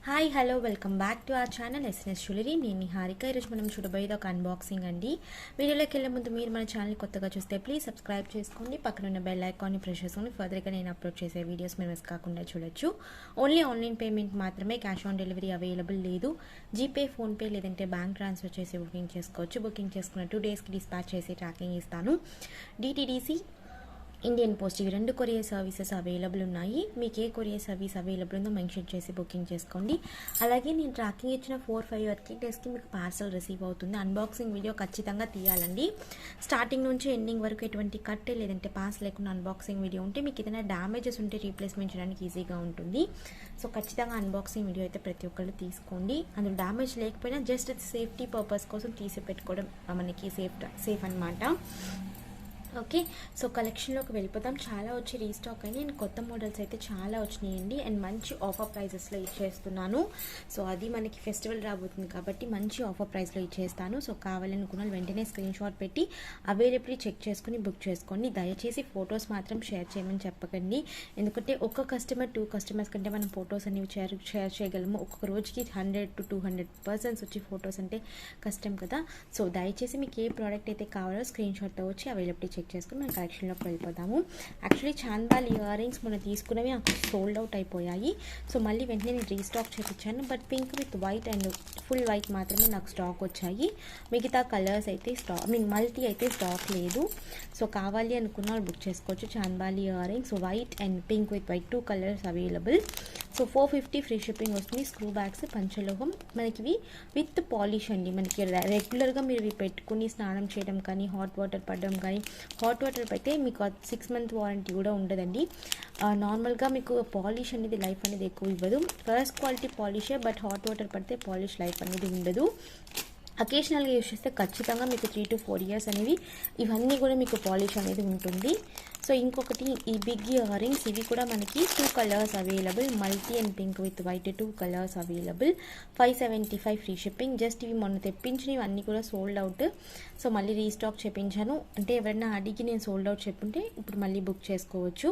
Hi hello welcome back to our channel SNS jewellery. నేను నిహారిక. ఈరోజు మనం చూడబోయేది ఒక అన్బాక్సింగ్ అండి. వీడియోలోకి వెళ్ళే ముందు మీరు మన ఛానల్ కొత్తగా చూస్తే ప్లీజ్ సబ్స్క్రైబ్ చేసుకోండి, పక్కన ఉన్న బెల్ ఐకాన్ని ప్రెస్ చేసుకొని ఫర్దర్గా నేను అప్లోడ్ చేసే వీడియోస్ మీరు మిస్ కాకుండా చూడొచ్చు. ఓన్లీ ఆన్లైన్ పేమెంట్ మాత్రమే, క్యాష్ ఆన్ డెలివరీ అవైలబుల్ లేదు. జీపే, ఫోన్పే లేదంటే బ్యాంక్ ట్రాన్స్ఫర్ చేసి బుకింగ్ చేసుకోవచ్చు. బుకింగ్ చేసుకున్న 2 డేస్కి డిస్పాచ్ చేసి ట్రాకింగ్ ఇస్తాను. DTDC, ఇండియన్ పోస్ట్ ఇవి 2 కొరియర్ సర్వీసెస్ అవైలబుల్ ఉన్నాయి. మీకు ఏ కొరియర్ సర్వీస్ అవైలబుల్ ఉందో మెన్షన్ చేసి బుకింగ్ చేసుకోండి. అలాగే నేను ట్రాకింగ్ ఇచ్చిన 4-5 వర్కింగ్ డేస్కి మీకు పార్సల్ రిసీవ్ అవుతుంది. అన్బాక్సింగ్ వీడియో ఖచ్చితంగా తీయాలండి. స్టార్టింగ్ నుంచి ఎండింగ్ వరకు ఎటువంటి కట్ లేదంటే పాస్ లేకుండా అన్బాక్సింగ్ వీడియో ఉంటే మీకు ఏదైనా డ్యామేజెస్ ఉంటే రీప్లేస్మెంట్ చేయడానికి ఈజీగా ఉంటుంది. సో ఖచ్చితంగా అన్బాక్సింగ్ వీడియో అయితే ప్రతి ఒక్కళ్ళు తీసుకోండి. అందులో డ్యామేజ్ లేకపోయినా జస్ట్ సేఫ్టీ పర్పస్ కోసం తీసి పెట్టుకోవడం మనకి సేఫ్ అనమాట. ఓకే, సో కలెక్షన్లోకి వెళ్ళిపోతాం. చాలా వచ్చి రీస్టాక్ అయ్యి నేను కొత్త మోడల్స్ అయితే చాలా వచ్చినాయండి. అండ్ మంచి ఆఫర్ ప్రైజెస్లో ఇచ్చేస్తున్నాను. సో అది మనకి ఫెస్టివల్ రాబోతుంది కాబట్టి మంచి ఆఫర్ ప్రైస్లో ఇచ్చేస్తాను. సో కావాలనుకున్న వెంటనే స్క్రీన్ షాట్ పెట్టి అవైలబిలిటీ చెక్ చేసుకుని బుక్ చేసుకోండి. దయచేసి ఫొటోస్ మాత్రం షేర్ చేయమని చెప్పకండి. ఎందుకంటే ఒక కస్టమర్ 2 కస్టమర్స్ కంటే మనం ఫొటోస్ అనేవి షేర్ చేయగలము. ఒక్కొక్క రోజుకి 100 to 200 పర్సన్స్ వచ్చి ఫొటోస్ అంటే కష్టం కదా. సో దయచేసి మీకు ఏ ప్రోడక్ట్ అయితే కావాలో స్క్రీన్ షాట్తో వచ్చి అవైలబిలిటీ చెక్ చేసుకుని మనం కలెక్షన్లోకి వెళ్ళిపోతాము. యాక్చువల్లీ చాందాల్ ఇయర్ రింగ్స్ మనం తీసుకున్నవి నాకు సోల్డ్ అవుట్ అయిపోయాయి. సో మళ్ళీ వెంటనే నేను రీస్టాక్ చేయించాను. But pink with white and full white మాత్రమే నాకు స్టాక్ వచ్చాయి. మిగతా కలర్స్ అయితే మల్టీ అయితే స్టాక్ లేదు. సో కావాలి అనుకున్న వాళ్ళు బుక్ చేసుకోవచ్చు. చాందాల్ earrings white and pink with white 2 colours available. So 450 free shipping వస్తుంది. స్క్రూ బ్యాగ్స్ పంచలోహం మనకి ఇవి విత్ పాలిష్ అండి. మనకి రెగ్యులర్గా మీరు ఇవి పెట్టుకుని స్నానం చేయడం కానీ హాట్ వాటర్ పడడం కానీ, హాట్ వాటర్ అయితే మీకు 6 month వారంటీ కూడా ఉండదండి. నార్మల్గా మీకు పాలిష్ అనేది లైఫ్ అనేది ఎక్కువ ఇవ్వదు. ఫస్ట్ క్వాలిటీ పాలిషే, బట్ హాట్ వాటర్ పడితే పాలిష్ లైఫ్ అనేది ఉండదు. అకేషనల్గా యూజ్ చేస్తే ఖచ్చితంగా మీకు 3 to 4 years అనేవి ఇవన్నీ కూడా మీకు పాలిష్ అనేది ఉంటుంది. సో ఇంకొకటి ఈ బిగ్ ఇయర్ రింగ్స్, ఇవి కూడా మనకి 2 colours available. Multi and pink with white 2 colours available. 575 free shipping. Just ఇవి మొన్న తెప్పించినవి అన్నీ కూడా సోల్డ్ అవుట్. సో మళ్ళీ రీస్టాక్ చేయించాను. అంటే ఎవరైనా అడిగి నేను సోల్డ్ అవుట్ చెప్పుంటే ఇప్పుడు మళ్ళీ బుక్ చేసుకోవచ్చు.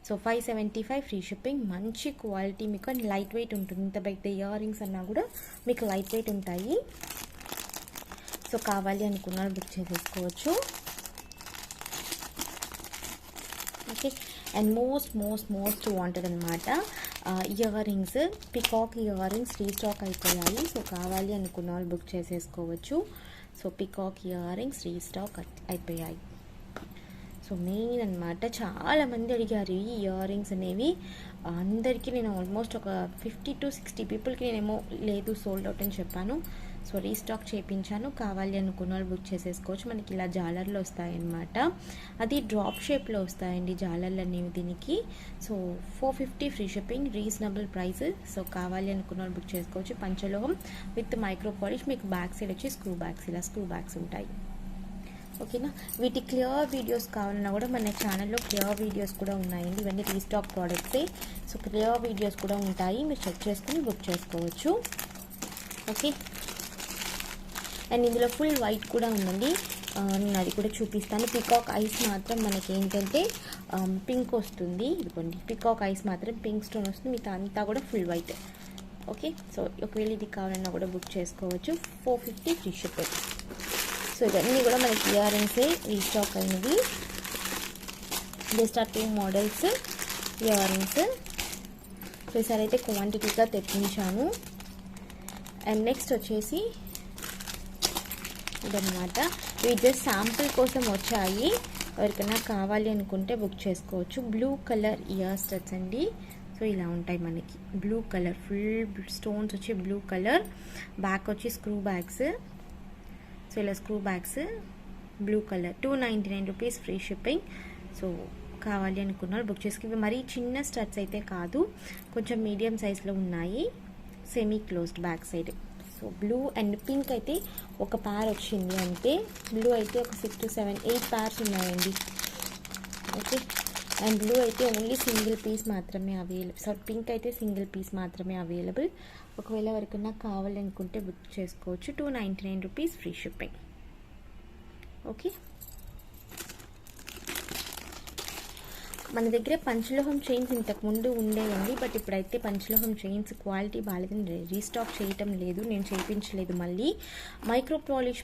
So 575 free shipping. మంచి క్వాలిటీ మీకు అండ్ లైట్ వెయిట్ ఉంటుంది. ఇంత పెద్ద ఇయర్ రింగ్స్ అన్నా కూడా మీకు లైట్ వెయిట్ ఉంటాయి. సో కావాలి అనుకున్న బుక్ చేసేసుకోవచ్చు. ఓకే, అండ్ మోస్ట్ వాంటెడ్ అనమాట ear rings, peacock ear rings restock అయిపోయాయి. సో కావాలి అనుకున్న వాళ్ళు బుక్ చేసేసుకోవచ్చు. So peacock ear rings restock అయిపోయాయి. సో మెయిన్ అనమాట, చాలామంది అడిగారు ఈ ఇయర్ రింగ్స్ అనేవి. అందరికీ నేను ఆల్మోస్ట్ ఒక 50 to 60 పీపుల్కి నేనేమో లేదు సోల్డ్ అవుట్ అని చెప్పాను. సో రీస్టాక్ చేయించాను. కావాలి అనుకున్న వాళ్ళు బుక్ చేసేసుకోవచ్చు. మనకి ఇలా జాలర్లు వస్తాయన్నమాట. అది డ్రాప్ షేప్లో వస్తాయండి జాలర్లు అనేవి దీనికి. So 450 free shipping, reasonable price. So కావాలి అనుకున్న వాళ్ళు బుక్ చేసుకోవచ్చు. పంచలోహం విత్ మైక్రో పాలిష్. మీకు బ్యాక్ సైడ్ వచ్చి స్క్రూ బ్యాగ్స్, ఇలా స్క్రూ బ్యాగ్స్ ఉంటాయి. ఓకేనా. వీటి క్లియర్ వీడియోస్ కావాలన్నా కూడా మన ఛానల్లో క్లియర్ వీడియోస్ కూడా ఉన్నాయండి. ఇవన్నీ రీస్టాక్ ప్రోడక్ట్సే. సో క్లియర్ వీడియోస్ కూడా ఉంటాయి, మీరు చెక్ చేసుకుని బుక్ చేసుకోవచ్చు. ఓకే, అండ్ ఇందులో ఫుల్ వైట్ కూడా ఉందండి. నేను అది కూడా చూపిస్తాను. పికాక్ ఐస్ మాత్రం మనకి ఏంటంటే పింక్ వస్తుంది. ఇదిగోండి, పికాక్ ఐస్ మాత్రం పింక్ స్టోన్ వస్తుంది. మిగతా అంతా కూడా ఫుల్ వైట్. ఓకే, సో ఒకవేళ ఇది కావాలన్నా కూడా బుక్ చేసుకోవచ్చు. 450 ఫ్రీ షిప్పింగ్. సో ఇవన్నీ కూడా మనకి ఇయర్ రింగ్సే రీస్టాక్ అయినవి. జస్ట్ ఆ 2 మోడల్స్ ఇయర్ రింగ్స్. సో ఈసారి అయితే క్వాంటిటీగా తెప్పించాను. అండ్ నెక్స్ట్ వచ్చేసి ఇదన్నమాట. ఇవి జస్ట్ శాంపుల్ కోసం వచ్చాయి. ఎవరికైనా కావాలి అనుకుంటే బుక్ చేసుకోవచ్చు. బ్లూ కలర్ ఇయర్ స్టడ్స్ అండి. సో ఇలా ఉంటాయి మనకి. బ్లూ కలర్ ఫుల్ స్టోన్స్ వచ్చి బ్లూ కలర్. బ్యాక్ వచ్చి స్క్రూ బ్యాగ్స్. సో ఇలా screw bags blue colour. 299 rupees free shipping. So కావాలి అనుకున్నారు బుక్ చేసుకుని. మరీ చిన్న స్టడ్స్ అయితే కాదు, కొంచెం మీడియం సైజ్లో ఉన్నాయి. Semi closed back side. So blue and pink అయితే ఒక పేర్ వచ్చింది అంతే. బ్లూ అయితే ఒక 6 to 7, 8 pairs ఉన్నాయండి. ఓకే, అండ్ బ్లూ అయితే ఓన్లీ సింగిల్ పీస్ మాత్రమే అవైలబుల్. సో పింక్ అయితే సింగిల్ పీస్ మాత్రమే అవైలబుల్. ఒకవేళ ఎవరికైనా కావాలనుకుంటే బుక్ చేసుకోవచ్చు. 299 రూపీస్ ఫ్రీ షిప్పింగ్. ఓకే, మన దగ్గర పంచలోహం చైన్స్ ఇంతకు ముందు ఉండేయండి, బట్ ఇప్పుడైతే పంచలోహం చైన్స్ క్వాలిటీ బాగాలేదని రీస్టాక్ చేయటం లేదు, నేను చేయించలేదు. మళ్ళీ మైక్రో పాలిష్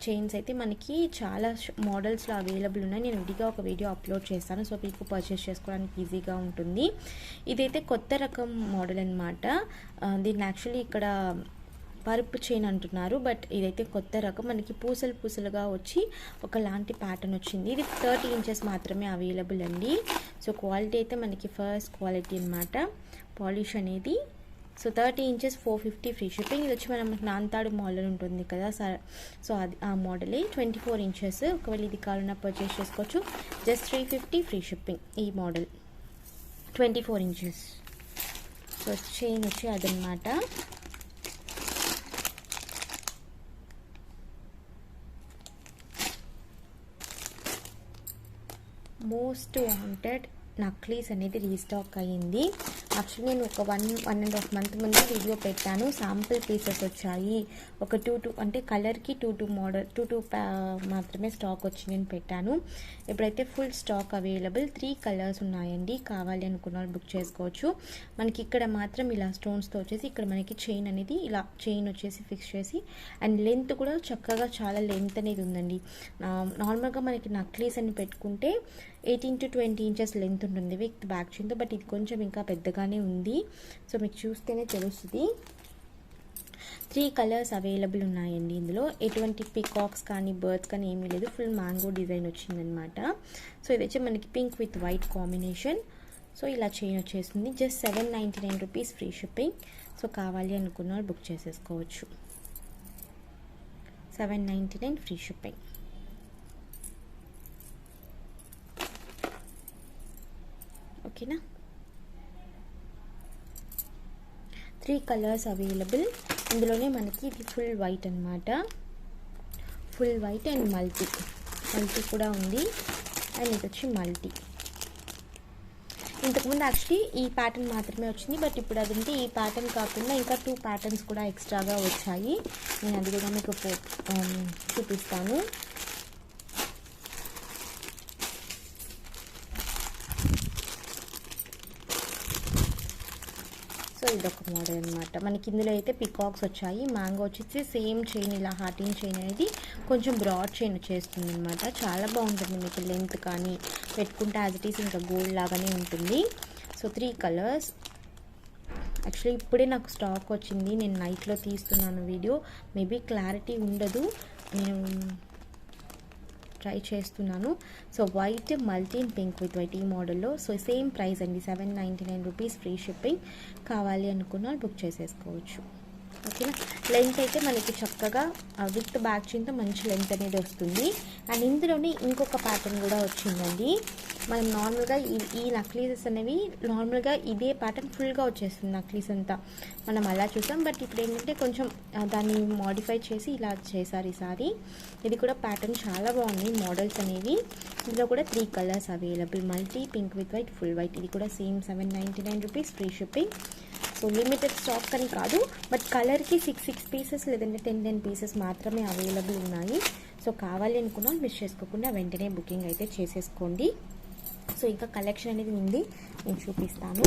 చైన్స్ అయితే మనకి చాలా మోడల్స్లో అవైలబుల్ ఉన్నాయి. నేను విడిగా ఒక వీడియో అప్లోడ్ చేస్తాను, సో మీకు పర్చేస్ చేసుకోవడానికి ఈజీగా ఉంటుంది. ఇదైతే కొత్త రకం మోడల్ అనమాట. దీన్ని యాక్చువల్లీ ఇక్కడ పరుపు చైన్ అంటున్నారు, బట్ ఇదైతే కొత్త రకం. మనకి పూసలు పూసలుగా వచ్చి ఒకలాంటి ప్యాటర్న్ వచ్చింది. ఇది 30 ఇంచెస్ మాత్రమే అవైలబుల్ అండి. సో క్వాలిటీ అయితే మనకి ఫస్ట్ క్వాలిటీ అనమాట పాలిష్ అనేది. So 30 inches 450 free shipping. ఇది వచ్చి మనం నాంతాడు మోడల్ ఉంటుంది కదా, సో అది ఆ మోడలే. 24 ఇంచెస్. ఒకవేళ ఇది కావాలన్నా పర్చేస్ చేసుకోవచ్చు. Just 350 free shipping. ఈ మోడల్ 24 ఇంచెస్. సో చైన్ వచ్చి అదనమాట. మోస్ట్ వాంటెడ్ నక్లీస్ అనేది రీస్టాక్ అయ్యింది. యాక్చువల్లీ నేను ఒక 1.5 మంత్ ముందు వీడియో పెట్టాను. శాంపుల్ పీసెస్ వచ్చాయి. ఒక 2 అంటే కలర్కి 2 మోడల్ 2 మాత్రమే స్టాక్ వచ్చిందని పెట్టాను. ఇప్పుడైతే ఫుల్ స్టాక్ అవైలబుల్. 3 కలర్స్ ఉన్నాయండి. కావాలి అనుకున్న వాళ్ళు బుక్ చేసుకోవచ్చు. మనకి ఇక్కడ మాత్రం ఇలా స్టోన్స్తో వచ్చేసి ఇక్కడ మనకి చైన్ అనేది ఇలా చైన్ వచ్చేసి ఫిక్స్ చేసి, అండ్ లెంత్ కూడా చక్కగా చాలా లెంత్ అనేది ఉందండి. నార్మల్గా మనకి నక్లీస్ అని పెట్టుకుంటే 18 to 20 ఇంచెస్ లెంత్ ఉంటుంది విత్ బ్యాక్ చైన్తో, బట్ ఇది కొంచెం ఇంకా పెద్దగానే ఉంది. సో మీకు చూస్తేనే తెలుస్తుంది. 3 కలర్స్ అవైలబుల్ ఉన్నాయండి. ఇందులో ఎటువంటి పికాక్స్ కానీ బర్డ్స్ కానీ ఏమీ లేదు. ఫుల్ మ్యాంగో డిజైన్ వచ్చిందనమాట. సో ఇది వచ్చి మనకి pink with white combination. So ఇలా చైన్ వచ్చేసింది. Just 799 rupees free shipping. So కావాలి అనుకున్న వాళ్ళు బుక్ చేసేసుకోవచ్చు. 799 ఫ్రీ షిప్పింగ్. ఓకేనా. 3 కలర్స్ అవైలబుల్. ఇందులోనే మనకి ఇది ఫుల్ వైట్ అనమాట. ఫుల్ వైట్ అండ్ మల్టీ కూడా ఉంది. అండ్ ఇది వచ్చి మల్టీ. ఇంతకుముందు యాక్చువల్లీ ఈ ప్యాటర్న్ మాత్రమే వచ్చింది, బట్ ఇప్పుడు అదంటే ఈ ప్యాటర్న్ కాకుండా ఇంకా 2 ప్యాటర్న్స్ కూడా ఎక్స్ట్రాగా వచ్చాయి. నేను అది కూడా మీకు చూపిస్తాను. సో ఇదొక మోడల్ అనమాట. మనకి ఇందులో అయితే పికాక్స్ వచ్చాయి. మ్యాంగో వచ్చేసి సేమ్ చైన్ ఇలా హార్టింగ్ చైన్ అనేది కొంచెం బ్రాడ్ చైన్ వచ్చేస్తుంది అనమాట. చాలా బాగుంటుంది. మీకు లెంత్ కానీ పెట్టుకుంటే యాజ్ ఇట్ ఈస్ ఇంకా గోల్డ్ లాగానే ఉంటుంది. So 3 colours. యాక్చువల్లీ ఇప్పుడే నాకు స్టాక్ వచ్చింది. నేను నైట్లో తీస్తున్నాను వీడియో. మేబీ క్లారిటీ ఉండదు, నేను ట్రై చేస్తున్నాను. So white multi pink with white ఈ మోడల్లో. సో సేమ్ ప్రైస్ అండి, 799 రూపీస్ ఫ్రీ షిప్పింగ్. కావాలి అనుకున్న బుక్ చేసేసుకోవచ్చు. ఓకేనా. లెంత్ అయితే మనకి చక్కగా విత్ బ్యాక్ చైన్తో మంచి లెంత్ అనేది వస్తుంది. అండ్ ఇందులోనే ఇంకొక ప్యాటర్న్ కూడా వచ్చిందండి. మనం నార్మల్గా ఈ నక్లీసెస్ అనేవి నార్మల్గా ఇదే ప్యాటర్న్ ఫుల్గా వచ్చేస్తుంది నక్లీస్ అంతా. మనం అలా చూసాం, బట్ ఇప్పుడు ఏంటంటే కొంచెం దాన్ని మోడిఫై చేసి ఇలా చేశారు ఈసారి. ఇది కూడా ప్యాటర్న్ చాలా బాగుంది. మోడల్స్ అనేవి ఇందులో కూడా 3 colours available. Multi pink with white, full white. ఇది కూడా same 799 rupees free shipping. So limited stock అని కాదు, బట్ కలర్కి 6 పీసెస్ లేదంటే 10 పీసెస్ మాత్రమే అవైలబుల్ ఉన్నాయి. సో కావాలి అనుకున్నా మిస్ చేసుకోకుండా వెంటనే బుకింగ్ అయితే చేసేసుకోండి. సో ఇంకా కలెక్షన్ అనేది ఉంది, నేను చూపిస్తాను.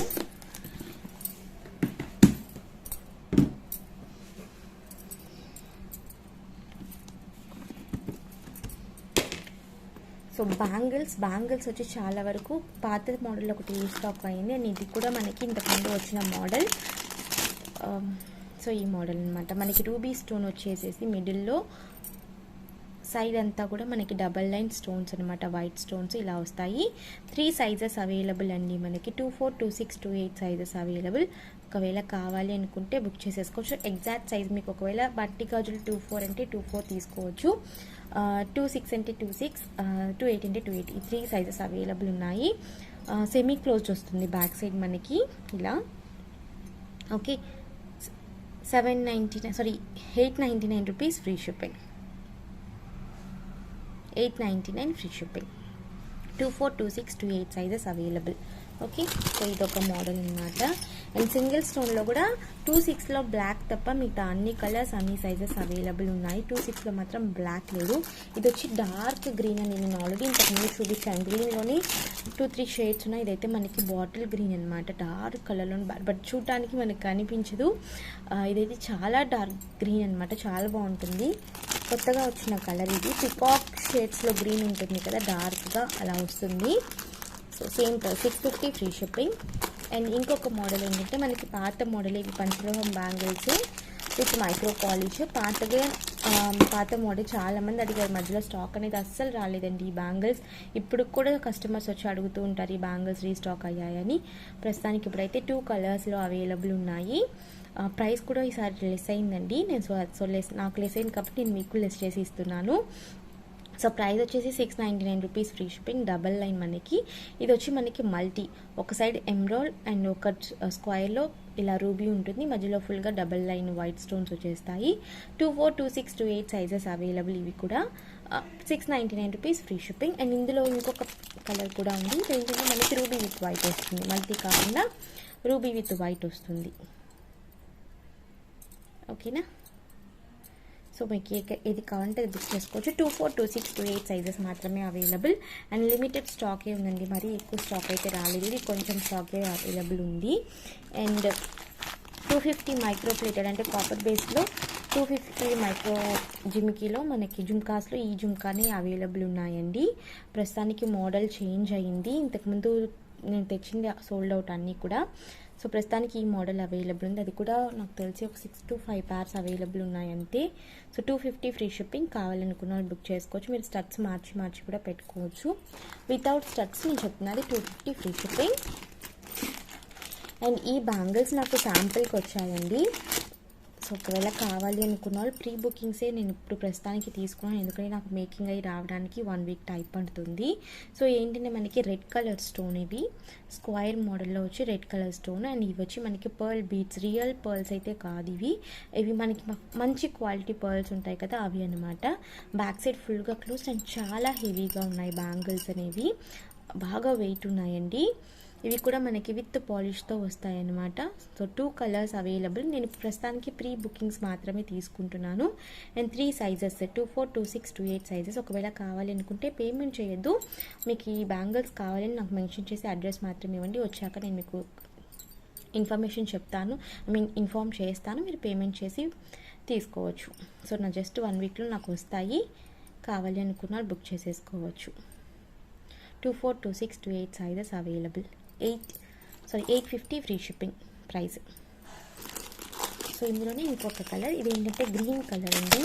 సో బ్యాంగిల్స్ వచ్చి చాలా వరకు పాత మోడల్ ఒకటి రీస్టాక్ అయింది. అండ్ ఇది కూడా మనకి ఇంతకుముందు వచ్చిన మోడల్. సో ఈ మోడల్ అనమాట. మనకి రూబీ స్టోన్ వచ్చేసేసి మిడిల్లో సైడ్ అంతా కూడా మనకి డబల్ లైన్ స్టోన్స్ అనమాట, వైట్ స్టోన్స్ ఇలా వస్తాయి. 3 సైజెస్ అవైలబుల్ అండి మనకి. 24, 26, 28 సైజెస్ అవైలబుల్. ఒకవేళ కావాలి అనుకుంటే బుక్ చేసేసుకోవచ్చు. ఎగ్జాక్ట్ సైజ్ మీకు ఒకవేళ బట్టి గాజులు 24 అంటే 24 తీసుకోవచ్చు, 26 అంటే 26, 28 అంటే 28. ఈ 3 సైజెస్ అవైలబుల్ ఉన్నాయి. సెమీ క్లోజ్ వస్తుంది బ్యాక్ సైడ్ మనకి ఇలా. Okay. 899 rupees free shipping. 899 free shipping. 24, 26, 28 sizes available. Okay. So ఇదొక మోడల్ అనమాట. అండ్ సింగిల్ స్టోన్లో కూడా 26లో బ్లాక్ తప్ప మిగతా అన్ని కలర్స్ అన్ని సైజెస్ అవైలబుల్ ఉన్నాయి. 26లో మాత్రం బ్లాక్ లేదు. ఇది వచ్చి డార్క్ గ్రీన్ అని నేను ఆల్రెడీ ఇంతకుముందు చూపించాను. గ్రీన్లోని 2-3 షేడ్స్ ఉన్నాయి. ఇదైతే మనకి బాటిల్ గ్రీన్ అనమాట, డార్క్ కలర్లో, బట్ చూడటానికి మనకి కనిపించదు. ఇదైతే చాలా డార్క్ గ్రీన్ అనమాట, చాలా బాగుంటుంది. కొత్తగా వచ్చిన కలర్ ఇది. పికాక్ షేడ్స్లో గ్రీన్ ఉంటుంది కదా, డార్క్గా అలా వస్తుంది. So same price 650 free shipping. And ఇంకొక మోడల్ ఏంటంటే మనకి పాత మోడల్, ఇవి పంచలోహం బ్యాంగిల్స్ విత్ మైక్రో పాలిష్. పాత మోడల్ చాలామంది అడిగారు, మధ్యలో స్టాక్ అనేది అస్సలు రాలేదండి ఈ బ్యాంగిల్స్. ఇప్పుడు కూడా కస్టమర్స్ వచ్చి అడుగుతూ ఉంటారు ఈ బ్యాంగిల్స్ రీస్టాక్ అయ్యాయని. ప్రస్తుతానికి ఇప్పుడైతే 2 కలర్స్లో అవైలబుల్ ఉన్నాయి. ప్రైస్ కూడా ఈసారి లెస్ అయిందండి. నాకు లెస్ అయింది కాబట్టి నేను మీకు లెస్ చేసి ఇస్తున్నాను. సో ప్రైస్ వచ్చేసి 699 rupees free shipping. Double line మనకి ఇది వచ్చి మనకి మల్టీ, ఒక సైడ్ ఎమ్రాల్డ్ అండ్ ఒక స్క్వేర్లో ఇలా రూబీ ఉంటుంది, మధ్యలో ఫుల్గా డబల్ లైన్ వైట్ స్టోన్స్ వచ్చేస్తాయి. 24, 26, 28 సైజెస్ అవైలబుల్. ఇవి కూడా 699 రూపీస్ ఫ్రీ షిప్పింగ్. అండ్ ఇందులో ఇంకొక కలర్ కూడా ఉంది. ఏంటంటే మనకి రూబీ విత్ వైట్ వస్తుంది, మల్టీ కాకుండా రూబీ విత్ వైట్ వస్తుంది. ఓకేనా? సో మీకు ఏది కావాలంటే బుక్ చేసుకోవచ్చు. 24, 26, 28 సైజెస్ మాత్రమే అవైలబుల్. అండ్ లిమిటెడ్ స్టాకే ఉందండి, మరీ ఎక్కువ స్టాక్ అయితే రాలేదు. ఇది కొంచెం స్టాకే అవైలబుల్ ఉంది. అండ్ 250 మైక్రో ప్లేటెడ్ అంటే కాపర్ బేస్లో 250 మైక్రో జిమ్కీలో మనకి జుమ్కాస్లో ఈ జుమ్కానే అవైలబుల్ ఉన్నాయండి. ప్రస్తుతానికి మోడల్ చేంజ్ అయ్యింది, ఇంతకుముందు నేను తెచ్చింది సోల్డ్ అవుట్ అన్నీ కూడా. సో ప్రస్తుతానికి ఈ మోడల్ అవైలబుల్ ఉంది. అది కూడా నాకు తెలిసి ఒక 6 to 5 pairs అవైలబుల్ ఉన్నాయి అంతే. So 250 free shipping. కావాలనుకున్న వాళ్ళు బుక్ చేసుకోవచ్చు. మీరు స్టడ్స్ మార్చి కూడా పెట్టుకోవచ్చు. వితౌట్ స్టడ్స్ నేను చెప్తున్నది 250 ఫ్రీ షిప్పింగ్. అండ్ ఈ బ్యాంగిల్స్ నాకు శాంపిల్కి వచ్చాయండి. సో ఒకవేళ కావాలి అనుకున్న వాళ్ళు ప్రీ బుకింగ్సే నేను ఇప్పుడు ప్రస్తుతానికి తీసుకున్నాను, ఎందుకంటే నాకు మేకింగ్ అయ్యి రావడానికి 1 week టైం పడుతుంది. సో ఏంటంటే మనకి రెడ్ కలర్ స్టోన్, ఇది స్క్వైర్ మోడల్లో వచ్చి రెడ్ కలర్ స్టోన్. అండ్ ఇవి వచ్చి మనకి పర్ల్ బీడ్స్, రియల్ పర్ల్స్ అయితే కాదు ఇవి మనకి మంచి క్వాలిటీ పర్ల్స్ ఉంటాయి కదా, అవి అనమాట. బ్యాక్ సైడ్ ఫుల్గా క్లోజ్ అండ్ చాలా హెవీగా ఉన్నాయి బ్యాంగిల్స్ అనేవి, బాగా వెయిట్ ఉన్నాయండి. ఇవి కూడా మనకి విత్ పాలిష్తో వస్తాయన్నమాట. So 2 colours available. నేను ప్రస్తుతానికి ప్రీ బుకింగ్స్ మాత్రమే తీసుకుంటున్నాను. And 3 sizes 24, 26, 28 sizes. ఒకవేళ కావాలి అనుకుంటే పేమెంట్ చేయొద్దు. మీకు ఈ బ్యాంగిల్స్ కావాలని నాకు మెన్షన్ చేసి అడ్రస్ మాత్రమే ఇవ్వండి. వచ్చాక నేను మీకు ఇన్ఫర్మేషన్ చెప్తాను, ఇన్ఫార్మ్ చేస్తాను, మీరు పేమెంట్ చేసి తీసుకోవచ్చు. సో నా జస్ట్ 1 weekలో నాకు వస్తాయి. కావాలి అనుకున్న బుక్ చేసేసుకోవచ్చు. 24, 26, 28 sizes available. 850 free shipping price. So ఇందులోనే ఇంకొక కలర్, ఇది ఏంటంటే గ్రీన్ కలర్ అండి.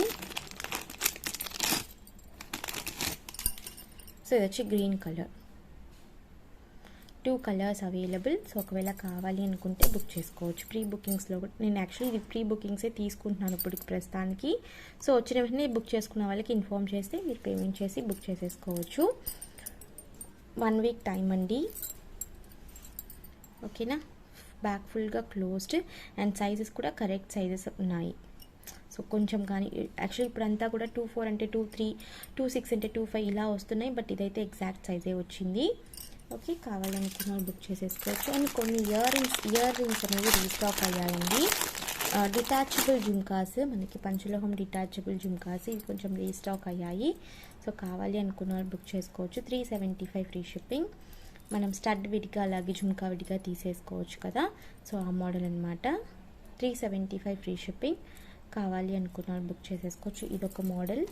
సో ఇది వచ్చి green colour. 2 colours available. So ఒకవేళ కావాలి అనుకుంటే బుక్ చేసుకోవచ్చు. ప్రీ బుకింగ్స్లో కూడా నేను యాక్చువల్లీ ఇది ప్రీ బుకింగ్సే తీసుకుంటున్నాను ఇప్పుడు ప్రస్తుతానికి. సో వచ్చిన వెంటనే బుక్ చేసుకున్న వాళ్ళకి ఇన్ఫార్మ్ చేస్తే మీరు పేమెంట్ చేసి బుక్ చేసేసుకోవచ్చు. 1 week టైం అండి. ఓకేనా? బ్యాక్ ఫుల్గా క్లోజ్డ్ అండ్ సైజెస్ కూడా కరెక్ట్ సైజెస్ ఉన్నాయి. సో కొంచెం కానీ యాక్చువల్లీ ఇప్పుడంతా కూడా 24 అంటే 23, 26 అంటే 25 ఇలా వస్తున్నాయి, బట్ ఇదైతే ఎగ్జాక్ట్ సైజే వచ్చింది. ఓకే, కావాలనుకున్న బుక్ చేసేసుకోవచ్చు. అండ్ కొన్ని ఇయర్ రింగ్స్ అనేవి రీస్టాక్ అయ్యాయండి. డిటాచబుల్ జుమ్కాస్, మనకి పంచలోహం డిటాచబుల్ జుమ్కాస్, ఇవి కొంచెం రీస్టాక్ అయ్యాయి. సో కావాలి అనుకున్న వాళ్ళు బుక్ చేసుకోవచ్చు. 375 ఫ్రీ షిప్పింగ్. మనం స్టడ్ విడిగా అలాగే జుమ్కా విడిగా తీసేసుకోవచ్చు కదా, సో ఆ మోడల్ అనమాట. 375 ఫ్రీ షిప్పింగ్. కావాలి అనుకున్న వాళ్ళు బుక్ చేసేసుకోవచ్చు. ఇదొక మోడల్.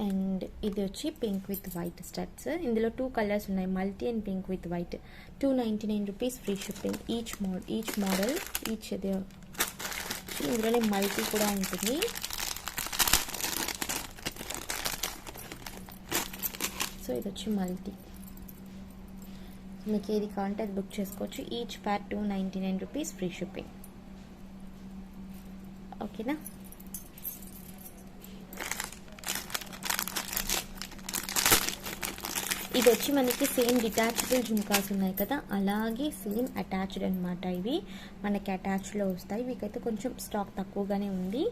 అండ్ ఇది వచ్చి పింక్ విత్ వైట్ స్టడ్స్. ఇందులో 2 కలర్స్ ఉన్నాయి, multi and pink with white. 299 rupees free shipping. Each model ఇందులోనే మల్టీ కూడా ఉంటుంది. సో ఇది వచ్చి మల్టీ. మీకు ఏది కావాలంటే అది బుక్ చేసుకోవచ్చు. Each pack 299 rupees free shipping. ఓకేనా? ఇది వచ్చి మనకి సేమ్ డిటాచబుల్ జుమ్కాస్ ఉన్నాయి కదా, అలాగే సేమ్ అటాచ్డ్ అనమాట. ఇవి మనకి అటాచ్డ్లో వస్తాయి. వీకైతే కొంచెం స్టాక్ తక్కువగానే ఉంది.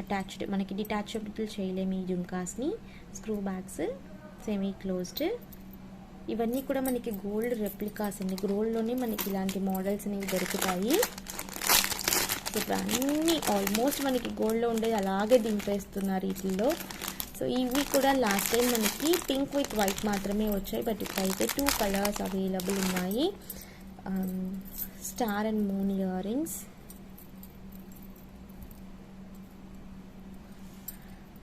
అటాచ్డ్ మనకి డిటాచబుల్ చేయలేము ఈ జుమ్కాస్ని. Screw backs semi closed. ఇవన్నీ కూడా మనకి గోల్డ్ రెప్లికాస్ అండి. గోల్డ్లోనే మనకి ఇలాంటి మోడల్స్ అనేవి దొరుకుతాయి. ఇప్పుడు అన్నీ ఆల్మోస్ట్ మనకి గోల్డ్లో ఉండేది అలాగే దింపేస్తున్నారు వీటిల్లో. సో ఇవి కూడా లాస్ట్ టైం మనకి పింక్ విత్ వైట్ మాత్రమే వచ్చాయి, బట్ ఇప్పుడైతే 2 కలర్స్ అవైలబుల్ ఉన్నాయి. Star and moon ear rings.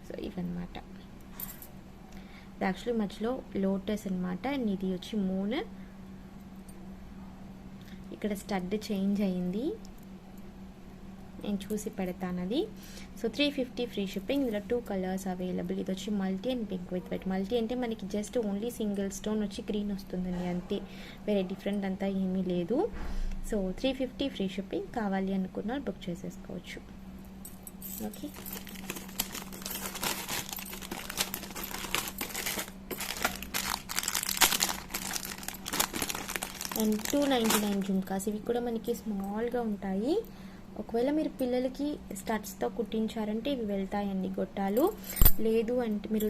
So ఇవన్నమాట. ఇది యాక్చువల్లీ మధ్యలో లోటస్ అనమాట, అండ్ ఇది వచ్చి మూన్. ఇక్కడ స్టడ్ చేంజ్ అయింది, నేను చూసి పెడతాను అది. So 350 free shipping. ఇందులో 2 కలర్స్ అవైలబుల్. ఇది వచ్చి multi and pink with white. Multi అంటే మనకి జస్ట్ ఓన్లీ సింగిల్ స్టోన్ వచ్చి గ్రీన్ వస్తుందండి, అంతే, వేరే డిఫరెంట్ అంతా ఏమీ లేదు. So 350 free shipping. కావాలి అనుకున్న బుక్ చేసేసుకోవచ్చు. Okay, and 299 jhumkas. ఇవి కూడా మనకి స్మాల్గా ఉంటాయి. ఒకవేళ మీరు పిల్లలకి స్టడ్స్తో కుట్టించారంటే ఇవి వెళ్తాయండి గొట్టాలు. లేదు అంటే మీరు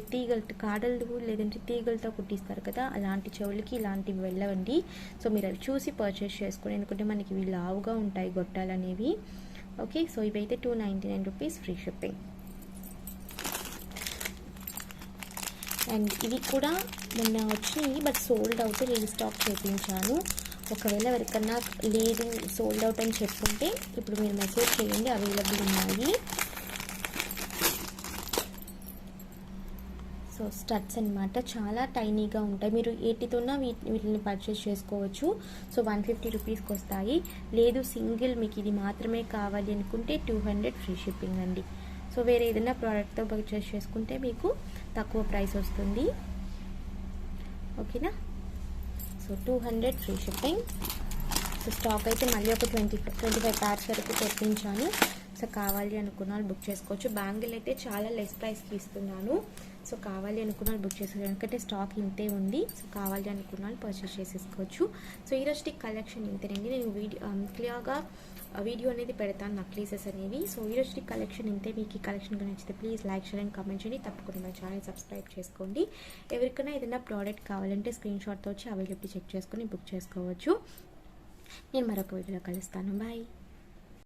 కాడలు లేదంటే తీగలతో కుట్టిస్తారు కదా, అలాంటి చెవులకి ఇలాంటివి వెళ్ళవండి. సో మీరు అవి చూసి పర్చేస్ చేసుకోండి, ఎందుకంటే మనకి ఇవి లావుగా ఉంటాయి గొట్టాలు అనేవి. ఓకే, సో ఇవైతే 299 రూపీస్ ఫ్రీ షిప్పింగ్. అండ్ ఇవి కూడా మొన్న వచ్చినాయి, బట్ సోల్డ్ అవుట్, రీస్టాక్ చేయించాను. ఒకవేళ ఎవరికన్నా లేదు సోల్డ్ అవుట్ అని చెప్పుకుంటే ఇప్పుడు మీరు మెసేజ్ చేయండి, అవైలబుల్ ఉన్నాయి. సో స్టడ్స్ అనమాట, చాలా టైనీగా ఉంటాయి. మీరు 80తోన వీటిని పర్చేస్ చేసుకోవచ్చు. సో 150 రూపీస్కి వస్తాయి. లేదు సింగిల్ మీకు ఇది మాత్రమే కావాలి అనుకుంటే 200 ఫ్రీ షిప్పింగ్ అండి. సో వేరే ఏదైనా ప్రోడక్ట్తో పర్చేస్ చేసుకుంటే మీకు తక్కువ ప్రైస్ వస్తుంది. ఓకేనా, so 200 free shipping. So stock అయితే మళ్ళీ ఒక 25 ప్యాక్స్ వరకు తెప్పించాను. సో కావాలి అనుకున్న వాళ్ళు బుక్ చేసుకోవచ్చు. బ్యాంగిల్ అయితే చాలా లెస్ ప్రైస్కి ఇస్తున్నాను. సో కావాలి అనుకున్న వాళ్ళు బుక్ చేసుకోవచ్చు, ఎందుకంటే స్టాక్ ఇంతే ఉంది. సో కావాలి అనుకున్న వాళ్ళు పర్చేస్ చేసేసుకోవచ్చు. సో ఈరోజు కలెక్షన్ ఇంతేనండి. నేను క్లియర్గా వీడియో అనేది పెడతాను, నక్లీసెస్ అనేవి. సో ఈరోజు కలెక్షన్ ఇంతే. మీకు ఈ కలెక్షన్ నచ్చితే please like, share and comment చేయండి. తప్పకుండా మా ఛానల్ సబ్స్క్రైబ్ చేసుకోండి. ఎవరికైనా ఏదైనా ప్రోడక్ట్ కావాలంటే స్క్రీన్ షాట్తో వచ్చి అవైలబిలిటీ చెక్ చేసుకొని బుక్ చేసుకోవచ్చు. నేను మరొక వీడియోలో కలుస్తాను. బాయ్.